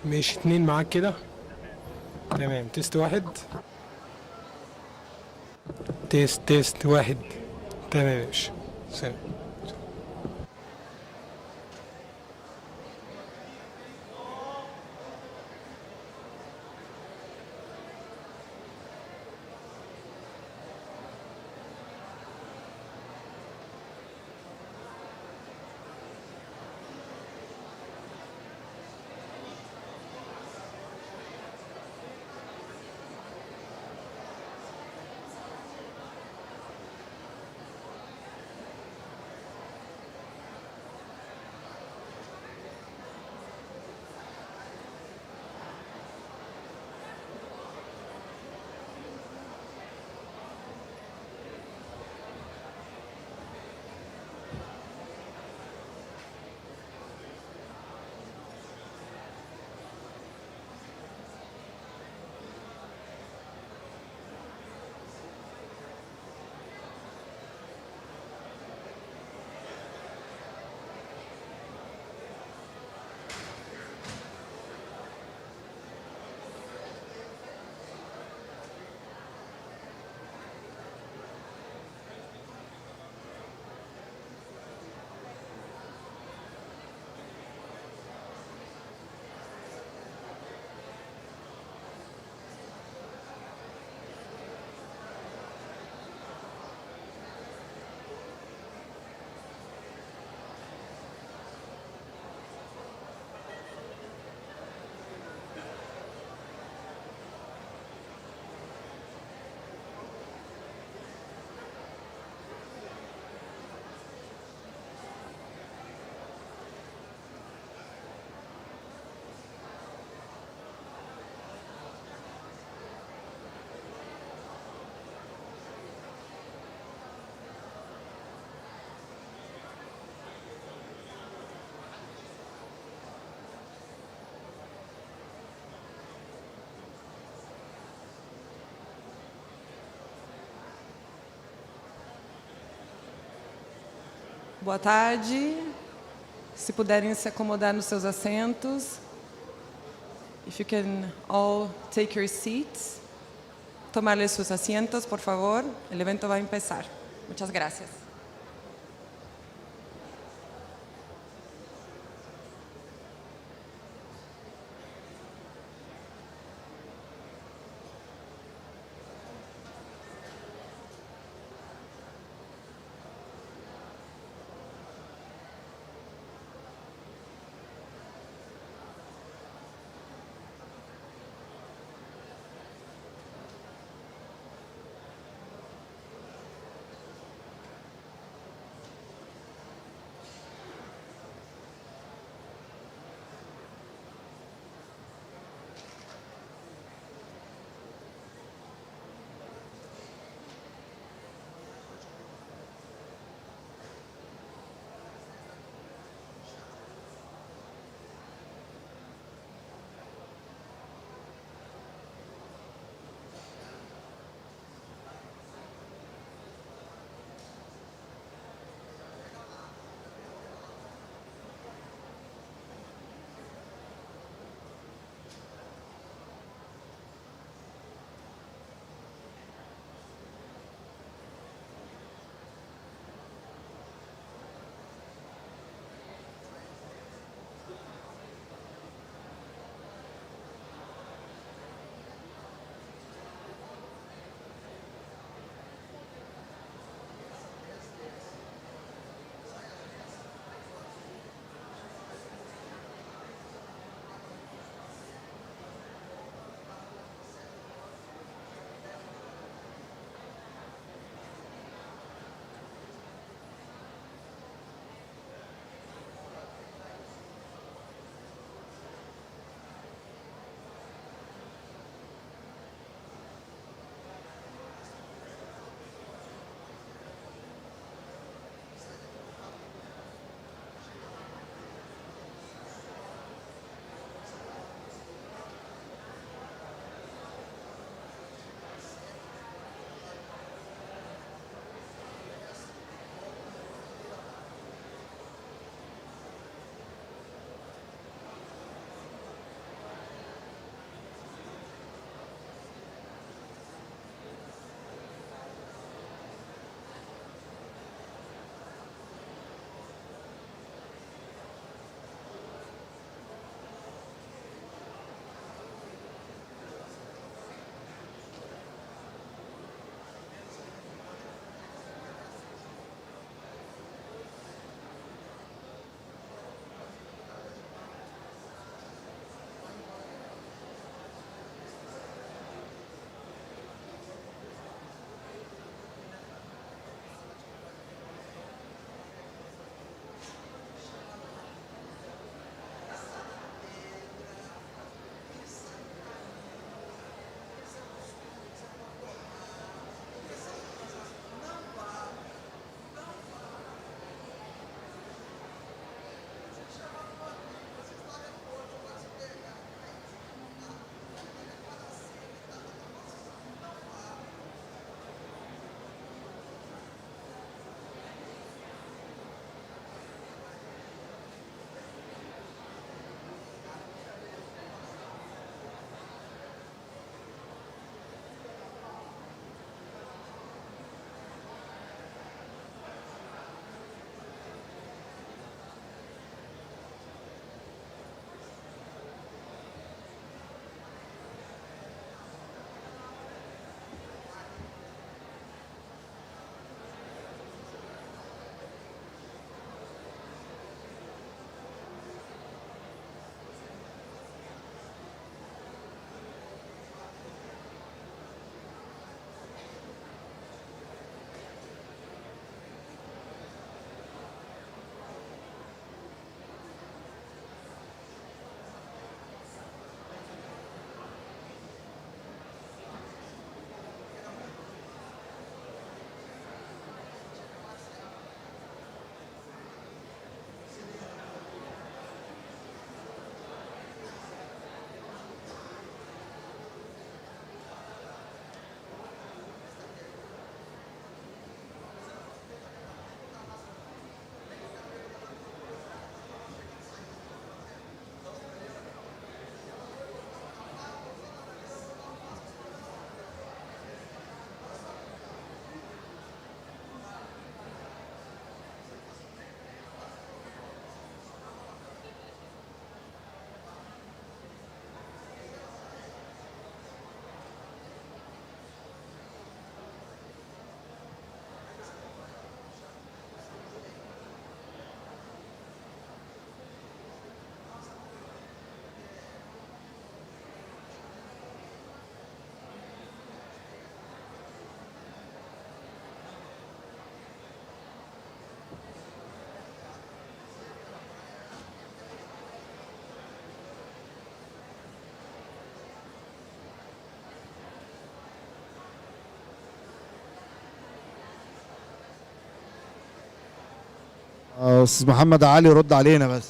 ماشي، اتنين معاك كده. تمام، تيست واحد. تيست واحد. تمام يا باشا. سلام. Boa tarde. Se puderem se acomodar nos seus assentos. If you can all take your seats. Tomarles sus asientos, por favor. El evento va a empezar. Muchas gracias. استاذ محمد علي رد علينا بس.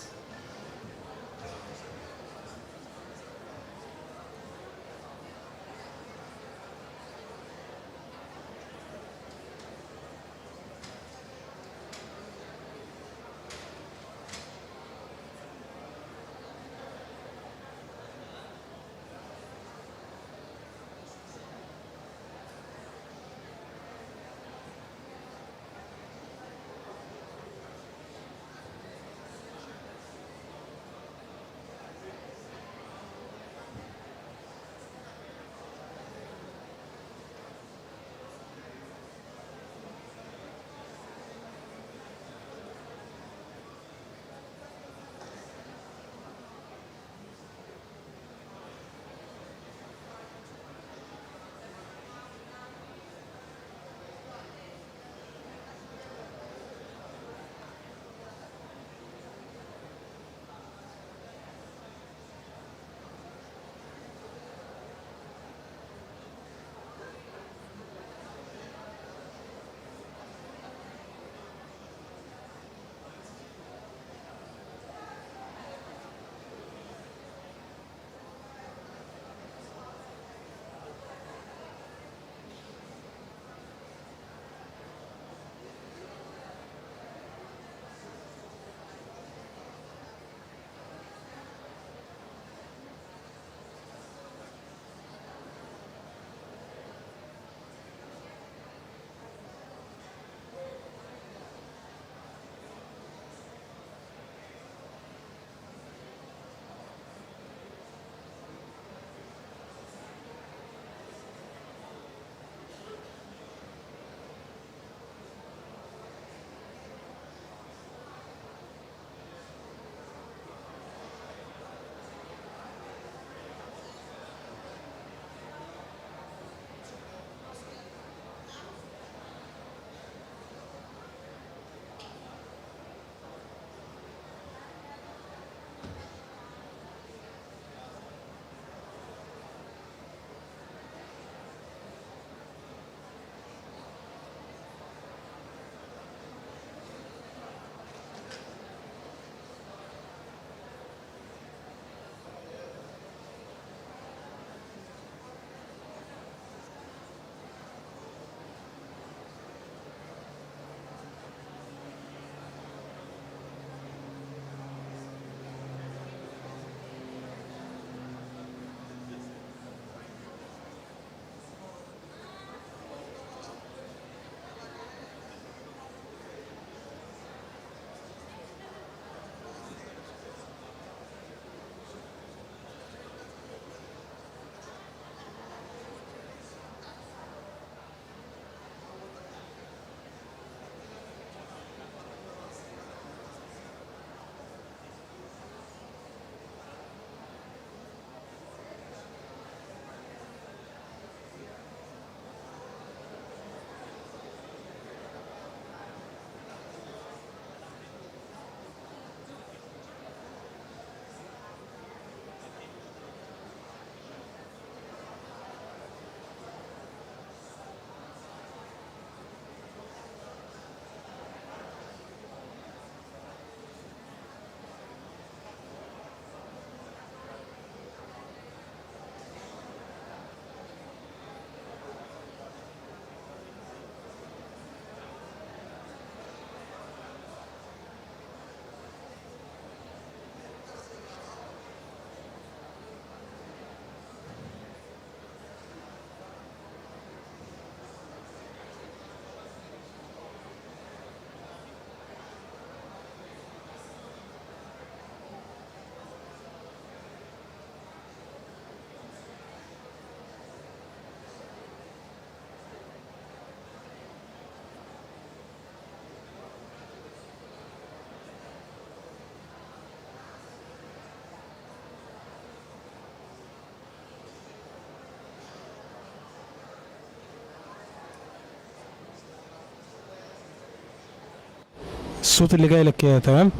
الصوت اللي جاي لك كده تمام.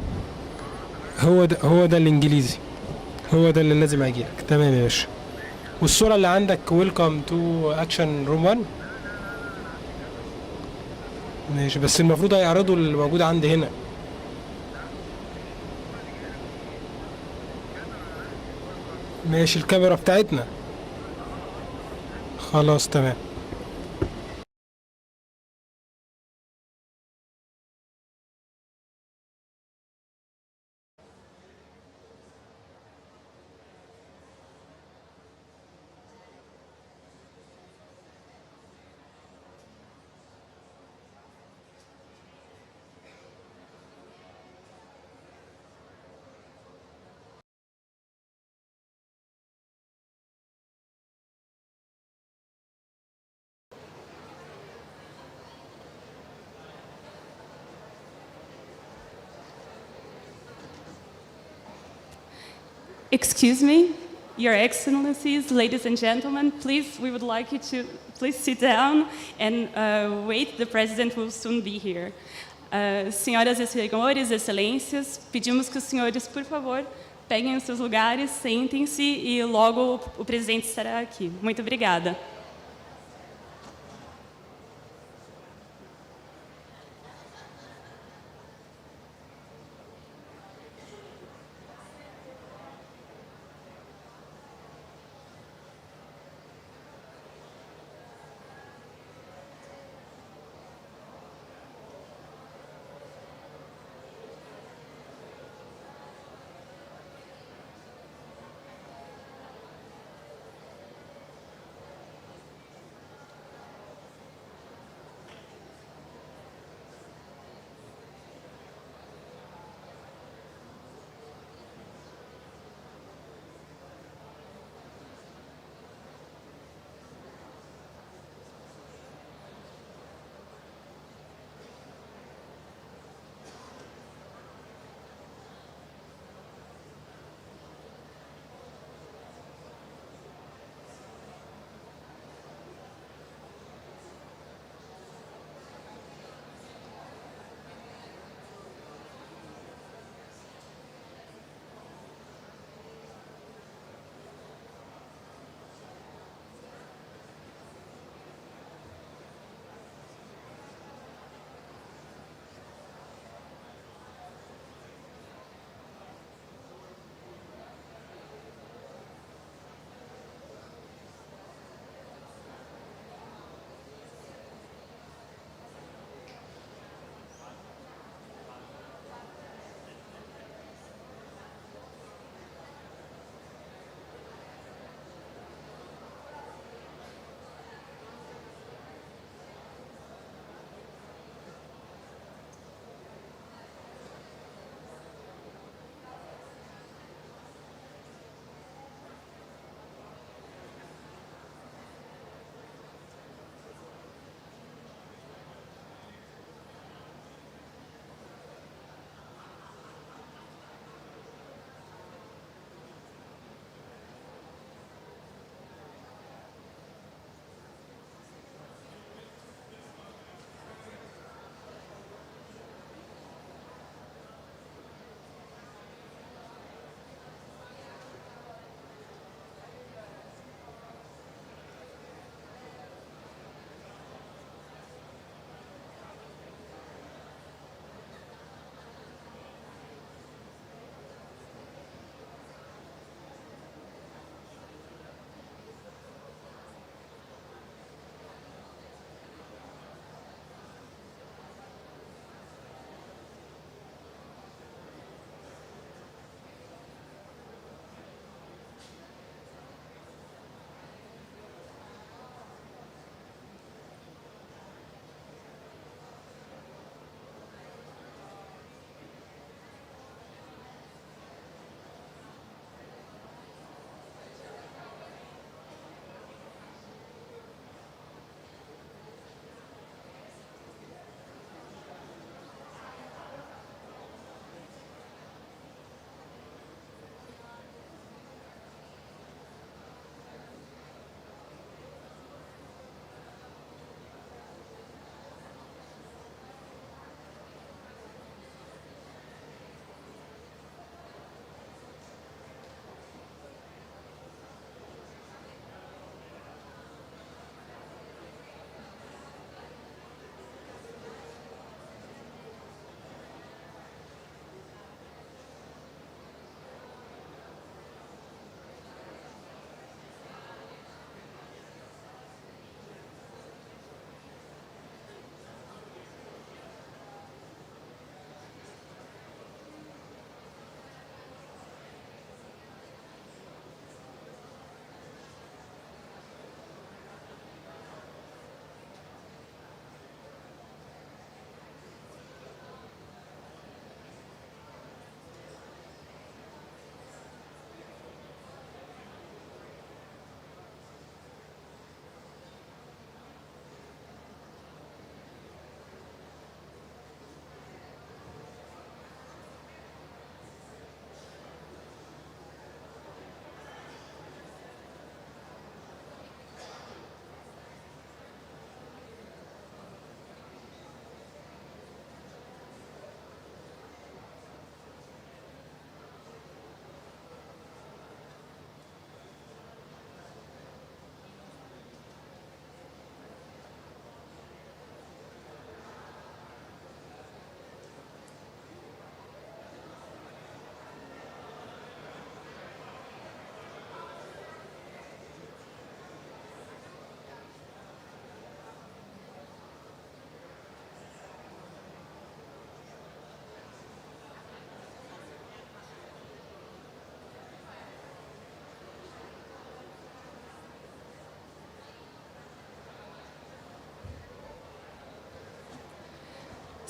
هو ده الانجليزي، هو ده اللي لازم يجيلك. تمام يا باشا. والصورة اللي عندك ويلكم تو اكشن روم 1. ماشي، بس المفروض هيعرضوا اللي موجود عندي هنا. ماشي، الكاميرا بتاعتنا. خلاص تمام. Excuse me, Your Excellencies, ladies and gentlemen, please, we would like you to please sit down and wait, the President will soon be here. Senhoras e senhores, excelências, pedimos que os senhores, por favor, peguem os seus lugares, sentem-se e logo o presidente estará aqui. Muito obrigada.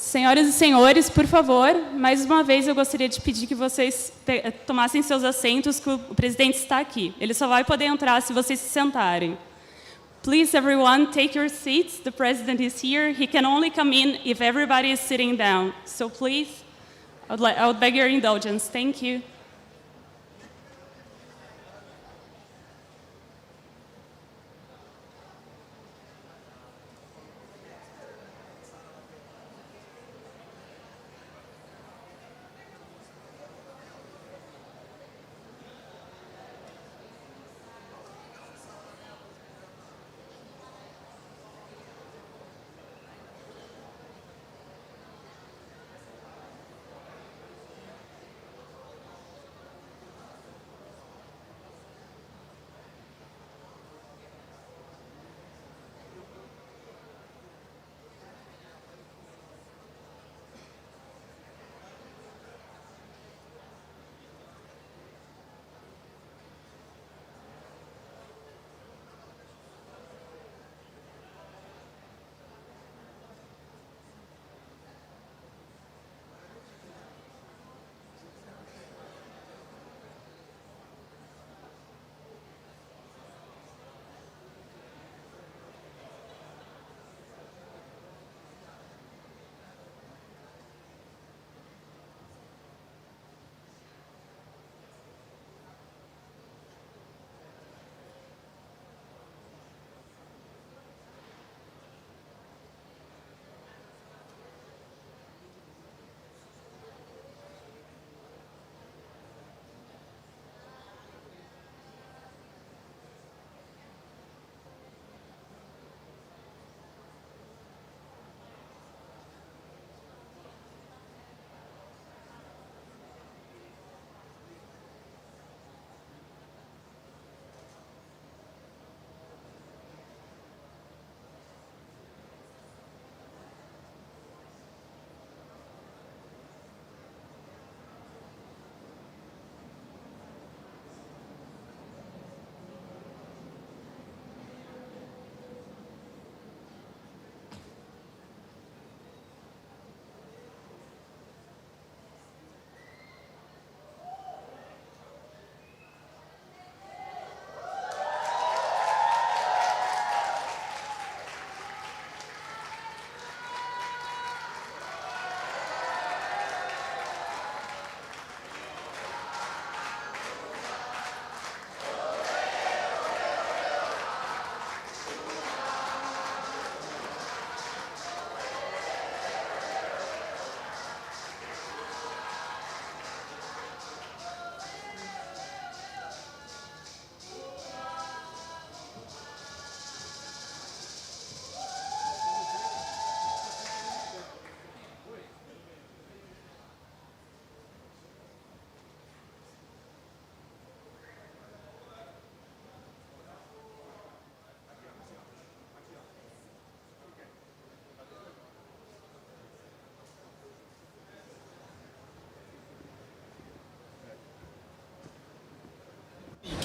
Senhoras e senhores, por favor, mais uma vez eu gostaria de pedir que vocês tomassem seus assentos, que o presidente está aqui. Ele só vai poder entrar se vocês se sentarem. Please, everyone, take your seats. The president is here. He can only come in if everybody is sitting down. So please, I would beg your indulgence. Thank you.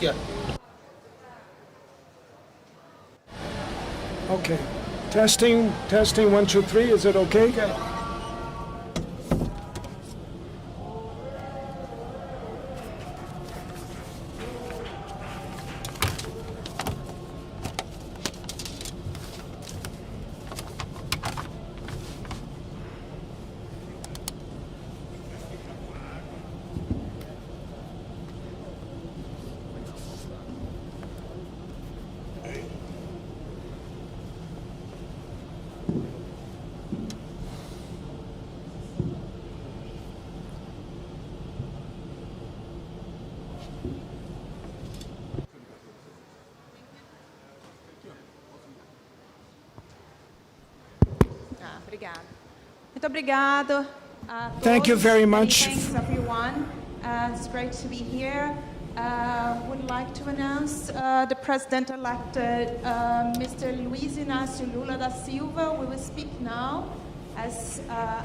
Yeah. Okay. Testing, 1, 2, 3. Is it okay? Obrigada. Muito obrigado a todos. Thank you very much. Thanks everyone. It's great to be here. Would like to announce the president-elect, Mr. Luiz Inácio Lula da Silva. We will speak now as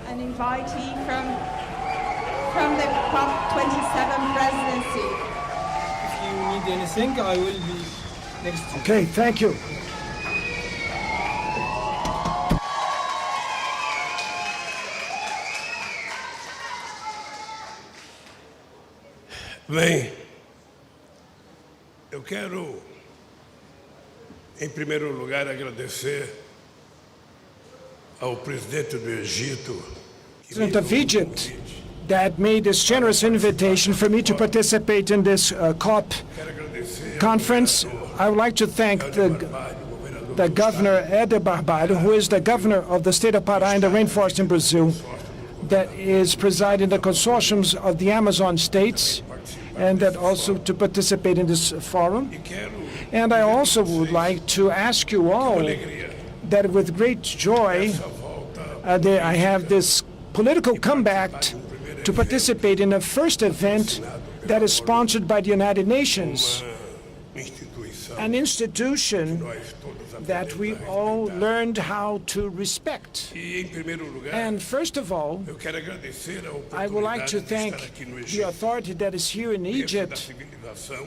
an invitee from the COP27 presidency. If you need anything, I will be next to you. Okay, thank you. Bem, eu quero, em primeiro lugar, agradecer ao presidente do Egito, que me President of deu o Egypt, convite. that made this generous invitation for me to participate in this COP Quero agradecer conference. I would like to thank the governor, Éder Barbalho, who is the governor of the state of Pará in the rainforest in Brazil, that is presiding the consortiums of the Amazon states, and that also to participate in this forum. And I also would like to ask you all that with great joy, I have this political comeback to participate in the first event that is sponsored by the United Nations, instituição an institution nós todos that we aprendemos a all respeitar. learned how to respect. E, em primeiro lugar, And first of all, eu quero agradecer a I would like oportunidade to de estar thank aqui no the Egito, authority that is here in berço da Egypt, civilização,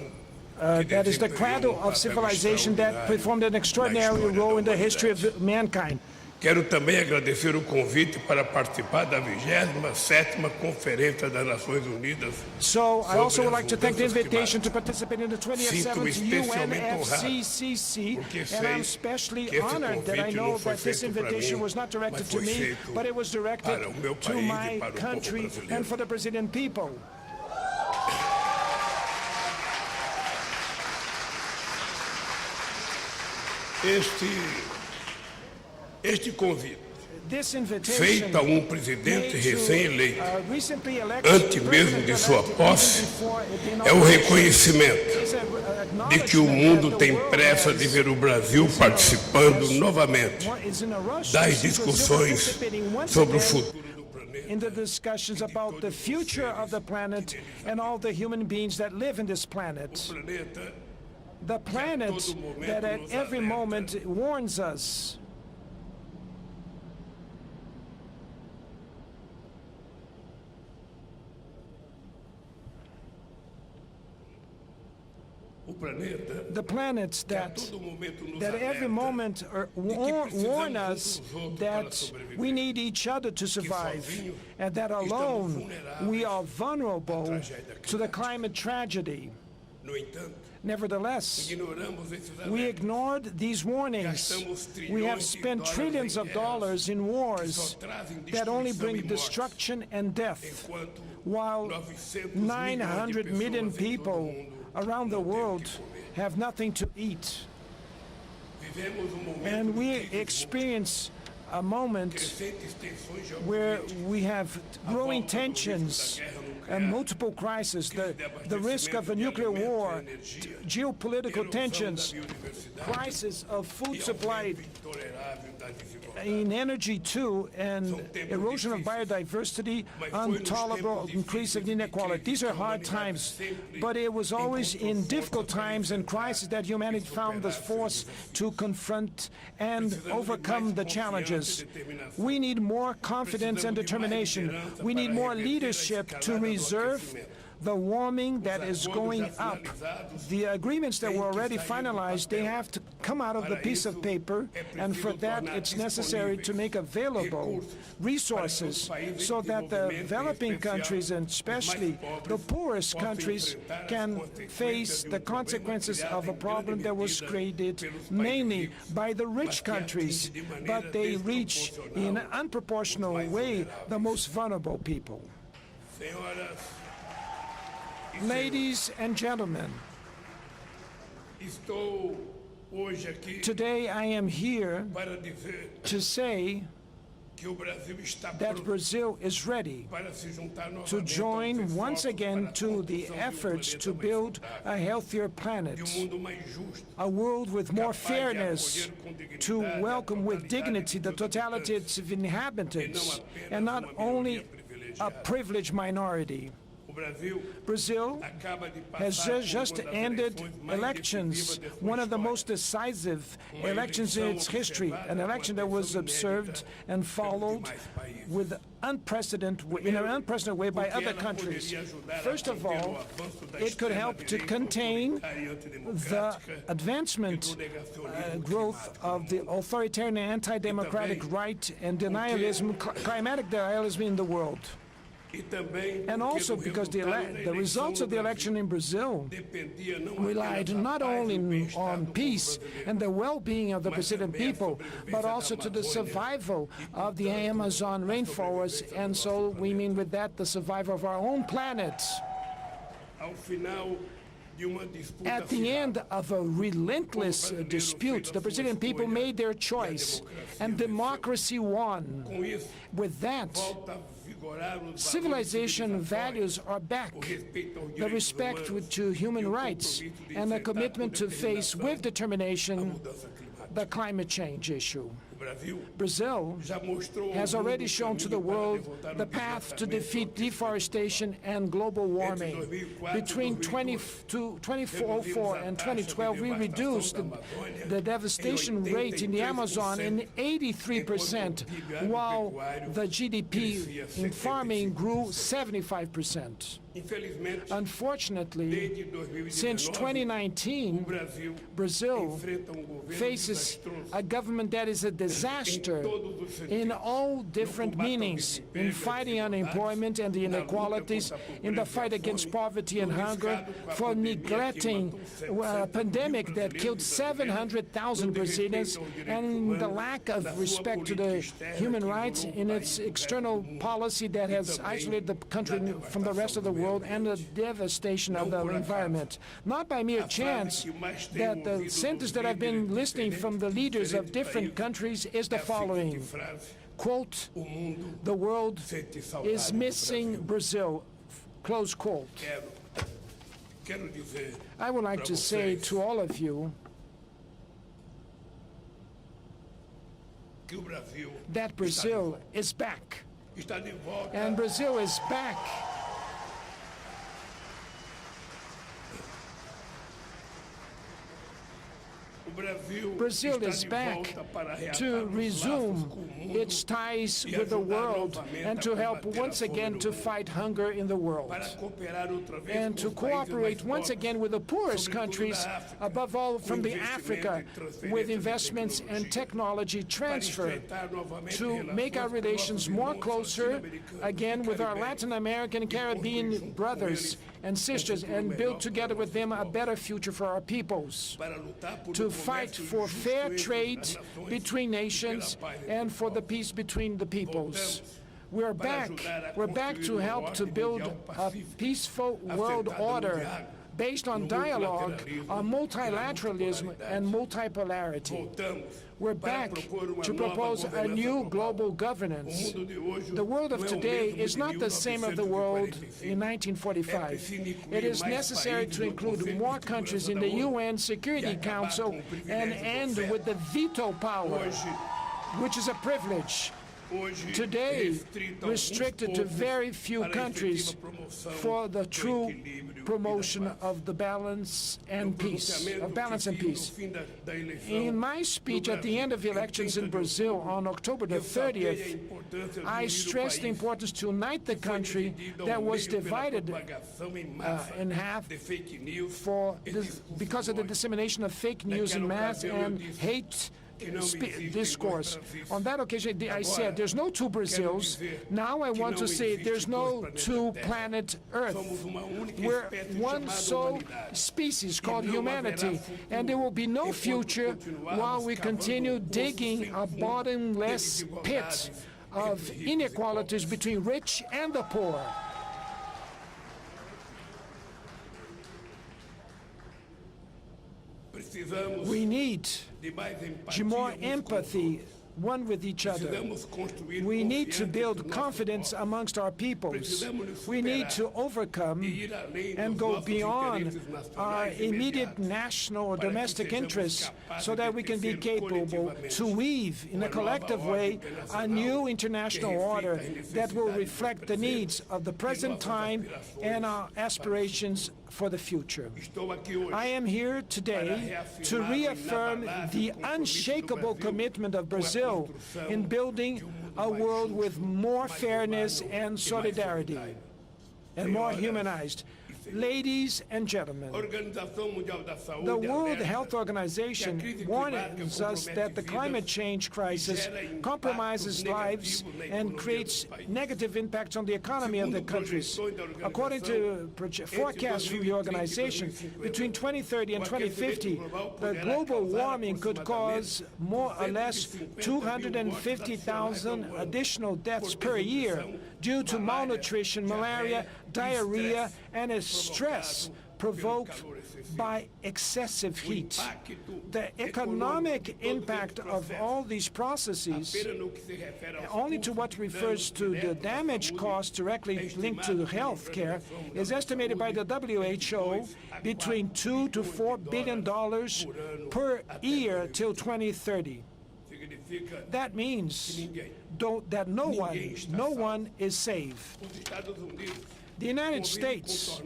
que that is the desempenhou cradle papel of civilization that extraordinário performed an na extraordinary história role da in the history humanidade. of mankind. Quero também agradecer o convite para participar da 27ª Conferência das Nações Unidas. So I also would like to thank the Sobre as invitation mudanças to participate in the 27th Sinto-me especialmente UNFCCC, porque and sei I'm especially que esse honored that I convite know não foi that this feito para invitation mim, was not directed mas to foi me, feito but it was directed para o meu to país e my para o povo country brasileiro. and for the Brazilian people. Este convite, This invitation feito a presidente made to, recém-eleito, recently elected antes mesmo de sua president-elect, posse, even before the é o inauguration, reconhecimento is an de que o acknowledgement mundo that the tem world pressa de has- ver o Brasil participando novamente is in a rush to das see Brazil discussões participating once sobre o again futuro do planeta. in the discussions about the future of the planet and all the human beings that live in this planet. O planeta The planet that at every moment warns us. O planeta The planets que a that todo momento nos that every alerta moment warn us uns dos outros that para sobreviver. we need each other to survive, sozinho and that alone we are vulnerable tragédia to the climate tragedy. No entanto, Nevertheless, ignoramos esses we alertas ignored these warnings. We have spent trillions of dollars in wars that only bring destruction and death, enquanto while 900 900 million pessoas em todo o people mundo around the não têm o que world comer. have nothing to eat. Vivemos momento And de we crise experience a moment crescentes tensões where geopolíticas, we have growing tensions and multiple crises, the risk of a nuclear war, geopolitical tensions, crisis of food supply intolerável da desigualdade. in energy too, and erosion of biodiversity, intolerable increase of inequality. These are hard times, but it was always in difficult times and crises that humanity found the force to confront and overcome the challenges. We need more confidence and determination. We need more leadership to reserve the warming that is going up. The agreements that were already finalized, they have to come out of the piece of paper, and for that it's necessary to make available resources so that the developing countries, and especially the poorest countries, can face the consequences of a problem that was created mainly by the rich countries, but they reach in an unproportional way the most vulnerable people. Senhoras Ladies and gentlemen, estou hoje aqui today I am here para dizer to say que o Brasil está that pronto Brazil is ready para se juntar to novamente join aos once esforços again para a to the construção de efforts to planeta mais build saudável a healthier e planet, mundo mais justo, a world with more capaz de fairness, acolher com dignidade to a welcome with totalidade dignity the de seus totality habitantes, of inhabitants, apenas and not uma only minoria a privilegiada. privileged minority. O Brasil Brazil acaba de has passar por just uma das ended eleições mais elections, decisivas de sua one of the história. most decisive elections in its history, an election that was observed and followed with in an unprecedented way by other countries. First of all, it could help to contain the advancement, growth of the authoritarian and anti-democratic right and denialism, climatic denialism in the world. E também And also porque o because the resultado da eleição results of the no election in Brazil dependia não relied apenas da not paz e only do bem-estar on do peace povo brasileiro, and the well-being of the mas Brazilian também a people, sobrevivência but da also to the Amazônia survival e, of the portanto, Amazon a rainforest, sobrevivência do and nosso so we planeta. mean with that the survival of our own planet. Ao final de uma disputa At the end of a relentless dispute, the Brazilian people made their choice, and democracy won. com isso, With that, volta a vigorar os civilization valores values are back. o respeito aos The direitos respect humanos to e human o rights compromisso de and the enfrentar commitment com to face determinação with a determination mudança climática. the climate change issue. O Brasil Brazil já mostrou ao has mundo already o shown to the caminho para world derrotar o the path to desmatamento defeat deforestation and global warming. Between 2004 and 2012, we reduced the devastation rate in the Amazon in 83%, while the GDP in farming grew 75%. Infelizmente, Unfortunately, desde 2019, since o 2019, Brasil Brazil enfrenta governo faces desastroso a government that is a disaster in all different meanings, in fighting unemployment and the inequalities, in the fight against poverty and hunger, for neglecting a pandemic that killed 700,000 Brazilians, and in the lack of respect to the human rights in its external policy that has isolated the country from the rest of the world, and the devastation of the environment. Not by mere chance that the sentence that I've been listening from the leaders of different countries is the following, quote, "The world is missing Brazil," close quote. Quero dizer I would like to say to all of you que o Brasil that Brazil is back, está de volta and Brazil is back. Brazil is back to resume its ties with the world and to help once again to fight hunger in the world, and to cooperate once again with the poorest countries, above all from the Africa, with investments and technology transfer, to make our relations more closer again with our Latin American and Caribbean brothers and sisters, and build together with them a better future for our peoples, to fight for fair trade between nations and for the peace between the peoples. We're back to help to build a peaceful world order based on dialogue, on multilateralism and multipolarity. We're back to propose a new global governance. The world of today is not the same as the world in 1945. It is necessary to include more countries in the UN Security Council and end with the veto power, which is a privilege today restricted to very few countries for the true promotion of the balance and peace, of balance and peace. In my speech at the end of the elections in Brazil on October the 30th, I stressed the importance to unite the country that was divided in half because of the dissemination of fake news in mass and hate discourse. On that occasion, I said, there's no two Brazils. Now I want to say there's no two planet Earth. We're one sole species called humanity, and there will be no future while we continue digging a bottomless pit of inequalities between rich and the poor. We need more empathy one with each other. We need to build confidence amongst our peoples. We need to overcome and go beyond our immediate national or domestic interests so that we can be capable to weave in a collective way a new international order that will reflect the needs of the present time and our aspirations for the future. I am here today to reaffirm the unshakable commitment of Brazil in building a world with more fairness and solidarity, and more humanized. Ladies and gentlemen, A Organização Mundial da Saúde the World alerta Health Organization que a crise warns climática us that the compromete climate vidas change crisis e gera impactos compromises lives negativos na and economia creates dos países. negative impacts on the economy of the Segundo countries. projeções da organização, According to forecasts from the 2030 e organization, 2050, between 2030 and o aquecimento 2050, global the poderá global causar warming could cause more or less 250 250,000 additional deaths per year due to malnutrition, malaria, diarrhea, and stress provoked by excessive heat. The economic impact of all these processes, only to what refers to the damage caused directly linked to health care, is estimated by the WHO between $2 to $4 billion per year till 2030. That means that no one is safe. The United States,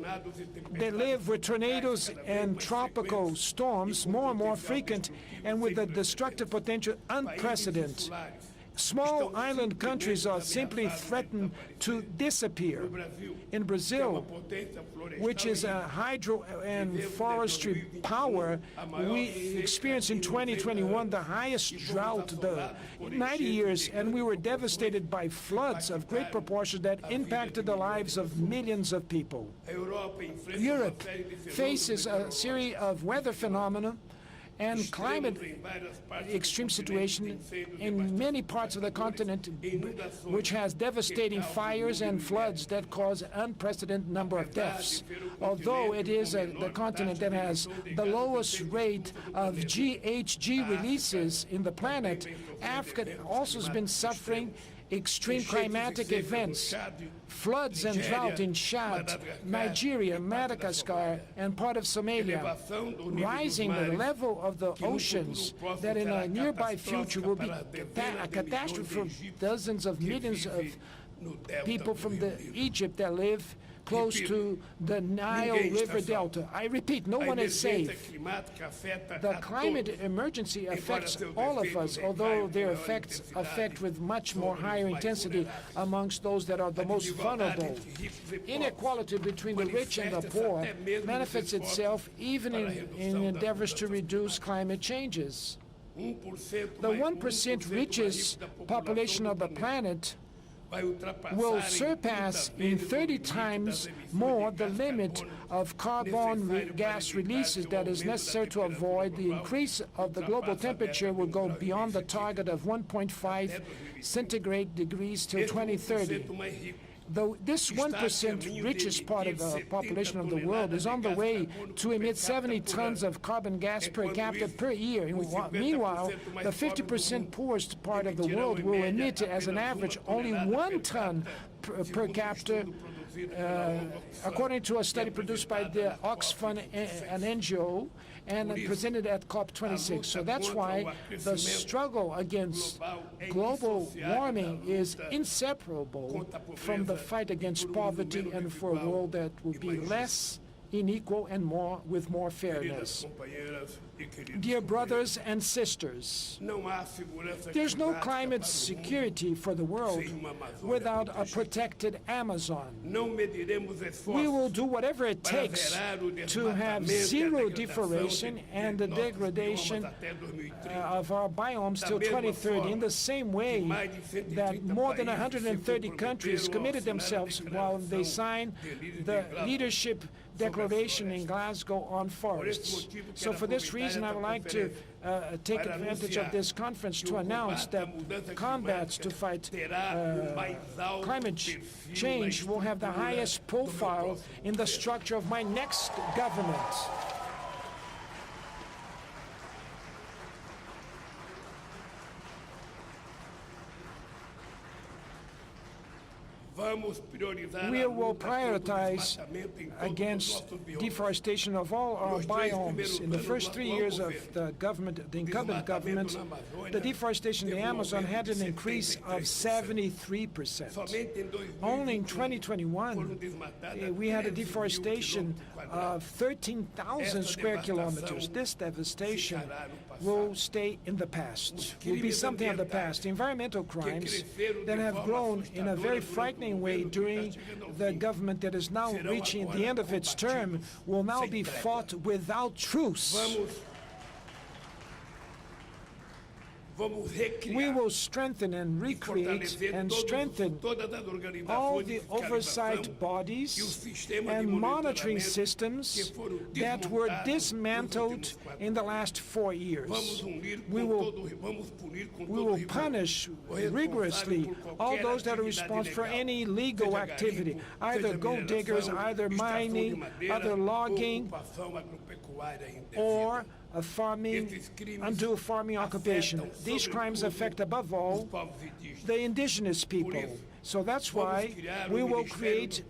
they live with tornadoes and tropical storms more and more frequent and with a destructive potential unprecedented. Small island countries are simply threatened to disappear. In Brazil, which is a hydro and forestry power, we experienced in 2021 the highest drought in 90 years, and we were devastated by floods of great proportions that impacted the lives of millions of people. Europe faces a series of weather phenomena and climate extreme situation in many parts of the continent, which has devastating fires and floods that cause unprecedented number of deaths. Although it is the continent that has the lowest rate of GHG releases in the planet, Africa also has been suffering extreme climatic events, floods and drought in Chad, Nigeria, Madagascar, and part of Somalia, rising the level of the oceans that in a nearby future will be a catastrophe for dozens of millions of people from Egypt that live close to the Nile River Delta. I repeat, no one is safe. The climate emergency affects all of us, although their effects affect with much more higher intensity amongst those that are the most vulnerable. Inequality between the rich and the poor manifests itself even in endeavors to reduce climate changes. The 1% richest population of the planet will surpass in 30 times more the limit of carbon gas releases that is necessary to avoid the increase of the global temperature will go beyond the target of 1.5 centigrade degrees till 2030. Though this 1% richest part of the population of the world is on the way to emit 70 tons of carbon gas per capita per year. Meanwhile, the 50% poorest part of the world will emit, as an average, only 1 ton per capita, according to a study produced by the Oxfam, an NGO, and presented at COP26. So that's why the struggle against global warming is inseparable from the fight against poverty and for a world that will be less unequal and with more fairness. Dear brothers and sisters, there's no climate security for the world without a protected Amazon. We will do whatever it takes to have zero deforestation and the degradation of our biomes till 2030, in the same way that more than 130 countries committed themselves while they signed the leadership declaration in Glasgow on forests. So for this reason, I would like to take advantage of this conference to announce that combats to fight climate change will have the highest profile in the structure of my next government. We will prioritize against deforestation of all our biomes. In the first 3 years of the incumbent government, the deforestation in the Amazon had an increase of 73%. Only in 2021, we had a deforestation of 13,000 square kilometers. This devastation will stay in the past, will be something of the past. Environmental crimes that have grown in a very frightening way during the government that is now reaching the end of its term will now be fought without truce. We will strengthen and recreate and strengthen all the oversight bodies and monitoring systems that were dismantled in the last 4 years. We will punish rigorously all those that are responsible for any illegal activity, either gold diggers, either mining, either logging, or a undue farming occupation. These crimes affect, above all, the indigenous people. So that's why we will create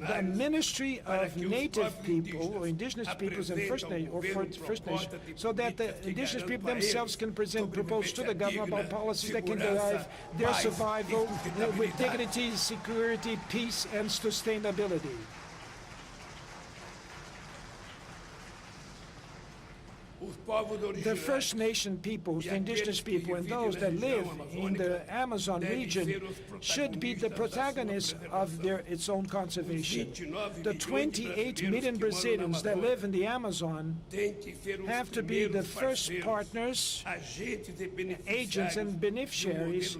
the Ministry of Native People, or Indigenous Peoples and First Nations, so that the indigenous people themselves can present proposals to the government about policies that can drive their survival with dignity, security, peace, and sustainability. The First Nation peoples, the indigenous people, and those that live in the Amazon region should be the protagonists of its own conservation. The 28 million Brazilians that live in the Amazon have to be the first partners, agents, and beneficiaries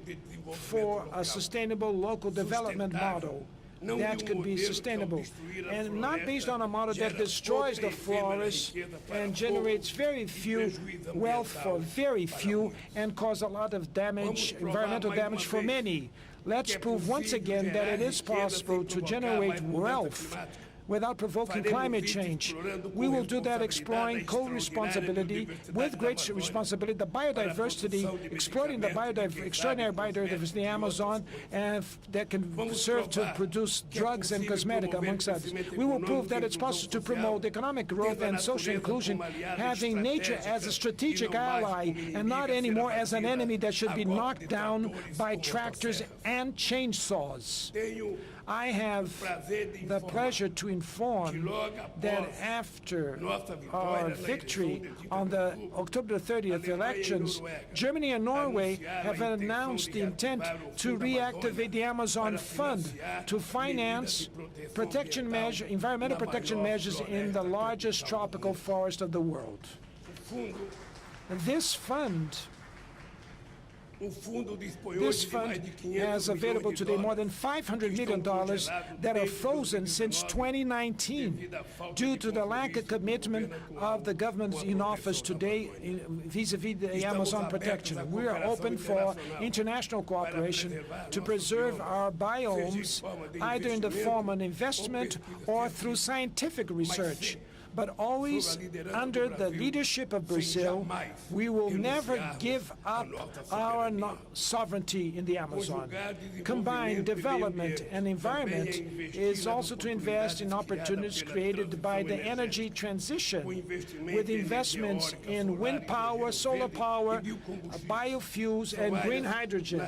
for a sustainable local development model that could be sustainable, and not based on a model that destroys the forest and generates very few wealth for very few and cause a lot of damage, environmental damage for many. Let's prove once again that it is possible to generate wealth without provoking climate change. We will do that exploring co-responsibility with great responsibility, the biodiversity, exploiting the extraordinary biodiversity in the Amazon, and that can serve to produce drugs and cosmetic, amongst others. We will prove that it's possible to promote economic growth and social inclusion, having nature as a strategic ally and not anymore as an enemy that should be knocked down by tractors and chainsaws. I have the pleasure to inform that after our victory on the October 30th elections, Germany and Norway have announced the intent to reactivate the Amazon Fund to finance environmental protection measures in the largest tropical forest of the world. This fund has available today more than $500 million that are frozen since 2019 due to the lack of commitment of the government in office today vis-à-vis the Amazon protection. We are open for international cooperation to preserve our biomes, either in the form of investment or through scientific research. But always under the leadership of Brazil, we will never give up our sovereignty in the Amazon. Combined development and environment is also to invest in opportunities created by the energy transition, with investments in wind power, solar power, biofuels, and green hydrogen.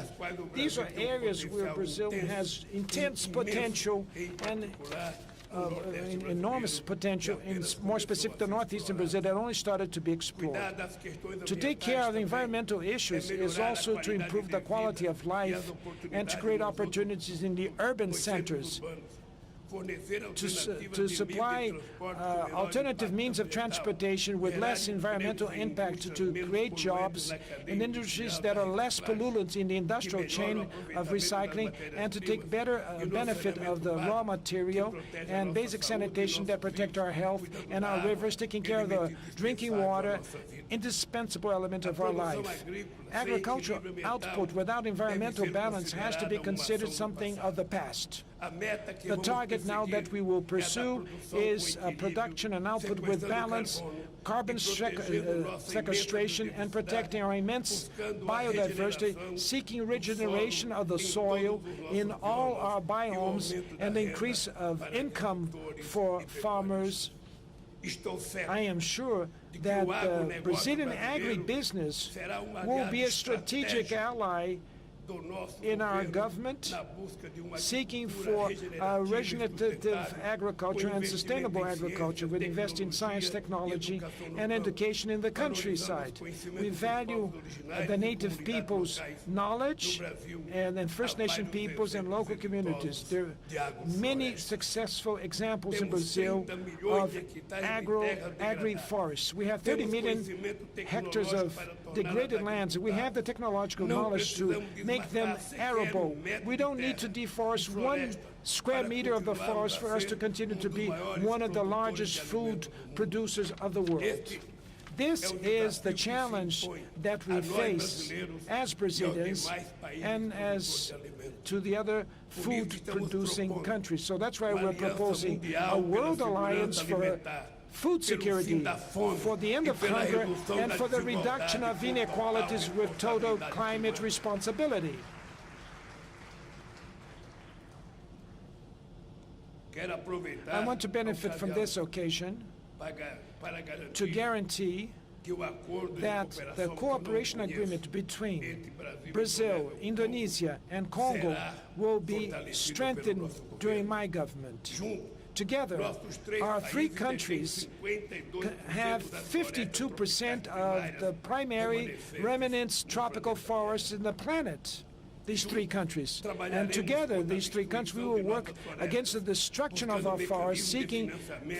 These are areas where Brazil has intense potential and enormous potential, in more specific the northeastern Brazil, that only started to be explored. To take care of the environmental issues is also to improve the quality of life and to create opportunities in the urban centers, to supply alternative means of transportation with less environmental impact, to create jobs in industries that are less pollutant in the industrial chain of recycling, and to take better benefit of the raw material and basic sanitation that protect our health and our rivers, taking care of the drinking water, indispensable element of our life. Agricultural output without environmental balance has to be considered something of the past. The target now that we will pursue is production and output with balance, carbon sequestration, and protecting our immense biodiversity, seeking regeneration of the soil in all our biomes, and the increase of income for farmers. I am sure that the Brazilian agribusiness will be a strategic ally in our government, seeking for regenerative agriculture and sustainable agriculture with investing in science, technology, and education in the countryside. We value the native people's knowledge and then First Nation peoples and local communities. There are many successful examples in Brazil of agri-forests. We have 30 million hectares of degraded lands. We have the technological knowledge to make them arable. We don't need to deforest 1 square meter of the forest for us to continue to be one of the largest food producers of the world. This is the challenge that we face as Brazilians and as to the other food-producing countries. So that's why we're proposing a World Alliance for food security, for the end of hunger, and for the reduction of inequalities with total climate responsibility. I want to benefit from this occasion to guarantee that the cooperation agreement between Brazil, Indonesia, and Congo will be strengthened during my government. Together, our 3 countries have 52% of the primary remnants tropical forests in the planet. These 3 countries. And together, these 3 countries, we will work against the destruction of our forests, seeking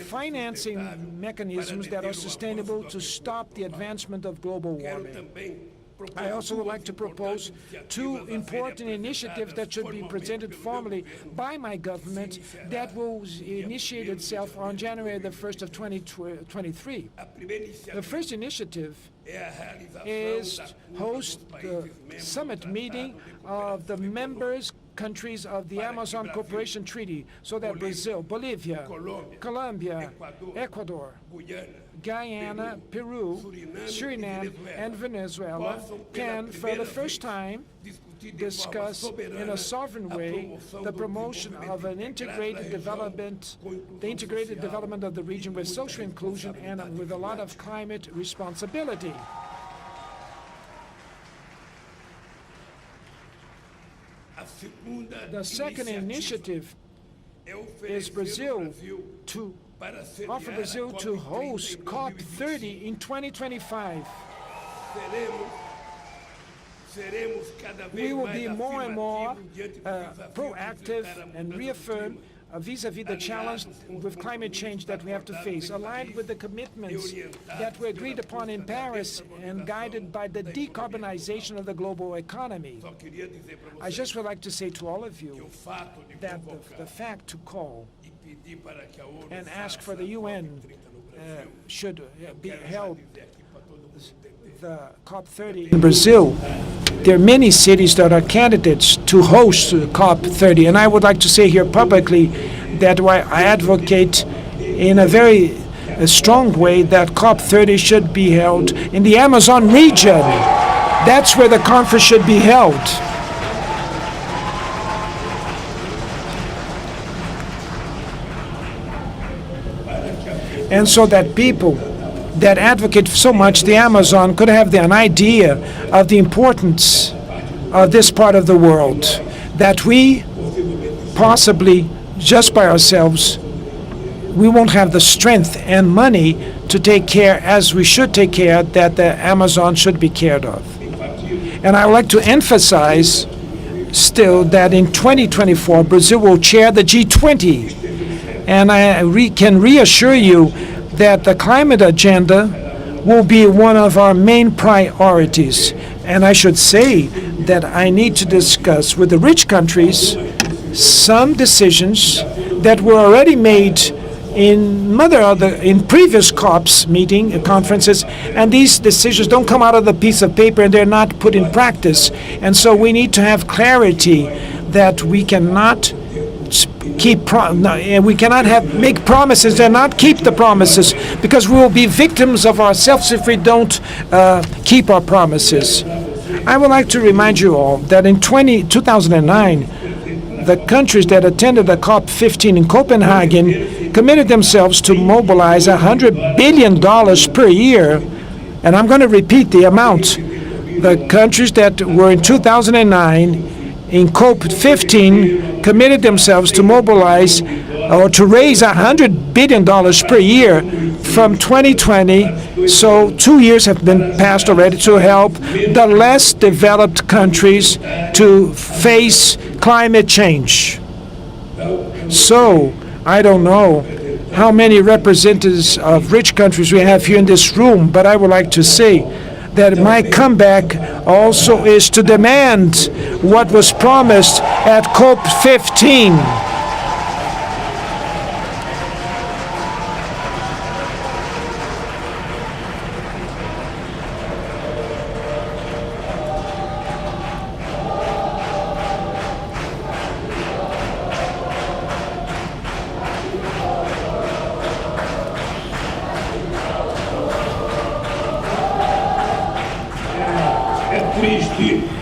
financing mechanisms that are sustainable to stop the advancement of global warming. I also would like to propose 2 important initiatives that should be presented formally by my government that will initiate itself on January the 1st of 2023. The first initiative is host the summit meeting of the members countries of the Amazon Cooperation Treaty so that Brazil, Bolivia, Colombia, Ecuador, Guyana, Peru, Suriname, and Venezuela can, for the first time, discuss in a sovereign way the promotion of an integrated development, the integrated development of the region with social inclusion and with a lot of climate responsibility. The second initiative is Brazil to offer Brazil to host COP30 in 2025. We will be more and more proactive and reaffirm vis-à-vis the challenge with climate change that we have to face, aligned with the commitments that were agreed upon in Paris and guided by the decarbonization of the global economy. I just would like to say to all of you that the fact to call and ask for the UN should be held the COP30 in Brazil. There are many cities that are candidates to host COP30, and I would like to say here publicly that I advocate in a very strong way that COP30 should be held in the Amazon region. That's where the conference should be held. And so that people that advocate so much the Amazon could have an idea of the importance of this part of the world, that we possibly, just by ourselves, we won't have the strength and money to take care as we should take care that the Amazon should be cared of. And I would like to emphasize still that in 2024, Brazil will chair the G20. And I can reassure you that the climate agenda will be one of our main priorities. And I should say that I need to discuss with the rich countries some decisions that were already made in previous COPs conferences, and these decisions don't come out of the piece of paper and they're not put in practice. And so we need to have clarity that we cannot make promises and not keep the promises, because we will be victims of ourselves if we don't keep our promises. I would like to remind you all that in 2009, the countries that attended the COP15 in Copenhagen committed themselves to mobilize $100 billion per year, and I'm going to repeat the amount, The countries that were in 2009 in COP15 committed themselves to mobilize or to raise $100 billion per year from 2020. So 2 years have been passed already to help the less developed countries to face climate change. So I don't know how many representatives of rich countries we have here in this room, but I would like to say that my comeback also is to demand what was promised at COP15.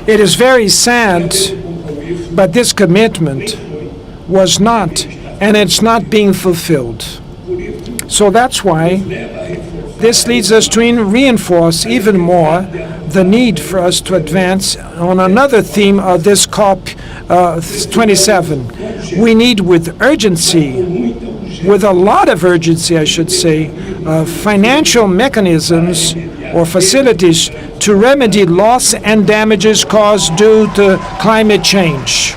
It is very sad, but this commitment was not, and it's not being fulfilled. So that's why this leads us to reinforce even more the need for us to advance on another theme of this COP27. We need with urgency, with a lot of urgency, I should say, financial mechanisms or facilities to remedy loss and damages caused due to climate change.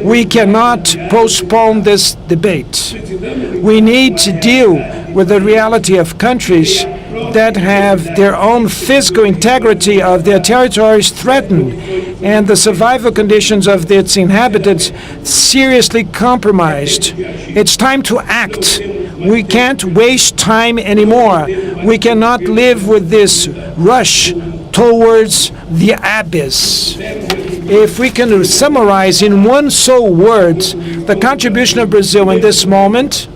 We cannot postpone this debate. We need to deal with the reality of countries that have their own physical integrity of their territories threatened and the survival conditions of its inhabitants seriously compromised. It's time to act. We can't waste time anymore. We cannot live with this rush towards the abyss. If we can summarize in one sole word the contribution of Brazil in this moment,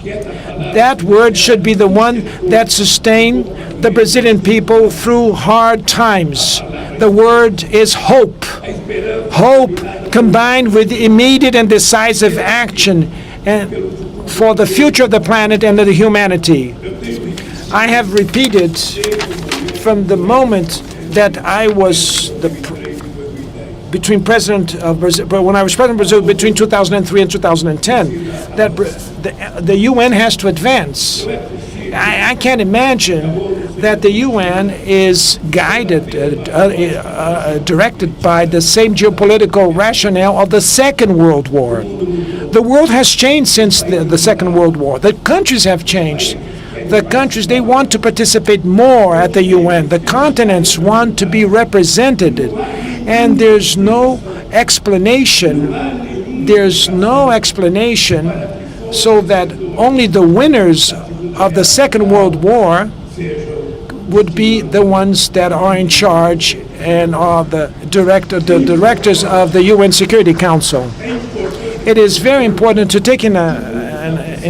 that word should be the one that sustained the Brazilian people through hard times. The word is hope. Hope combined with immediate and decisive action and for the future of the planet and of the humanity. I have repeated from the moment that I was between president of Brazil, when I was president of Brazil between 2003 and 2010, that the UN has to advance. I can't imagine that the UN is guided, directed by the same geopolitical rationale of the Second World War. The world has changed since the Second World War. The countries have changed. The countries, they want to participate more at the UN. The continents want to be represented. And there's no explanation. There's no explanation so that only the winners of the Second World War would be the ones that are in charge and are the directors of the UN Security Council. It is very important to take in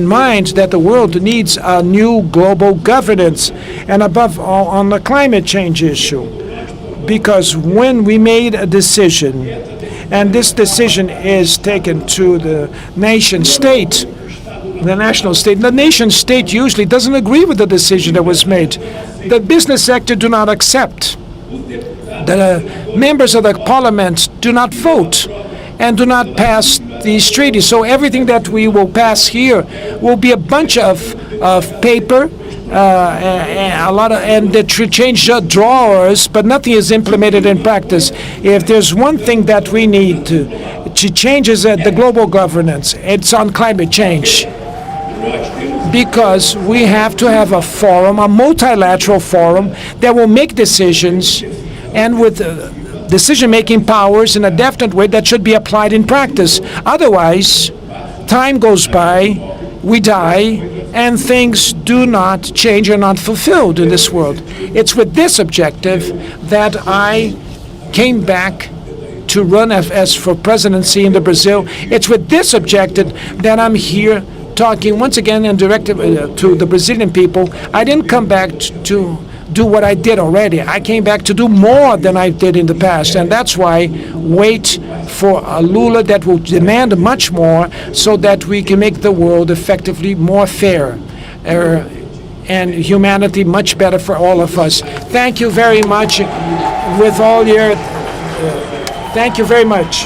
mind that the world needs a new global governance, and above all on the climate change issue. Because when we made a decision, and this decision is taken to the nation state, the national state, the nation state usually doesn't agree with the decision that was made. The business sector do not accept. The members of the parliament do not vote and do not pass these treaties. So everything that we will pass here will be a bunch of paper, and they change drawers, but nothing is implemented in practice. If there's one thing that we need to change is the global governance. It's on climate change. Because we have to have a forum, a multilateral forum that will make decisions and with decision-making powers in a definite way that should be applied in practice. Otherwise, time goes by, we die, and things do not change or not fulfilled in this world. It's with this objective that I came back to run as for presidency in the Brazil. It's with this objective that I'm here talking once again and directed to the Brazilian people. I didn't come back to do what I did already. I came back to do more than I did in the past, and that's why wait for a Lula that will demand much more so that we can make the world effectively more fair. and humanity much better for all of us. Thank you very much. With all your, thank you very much.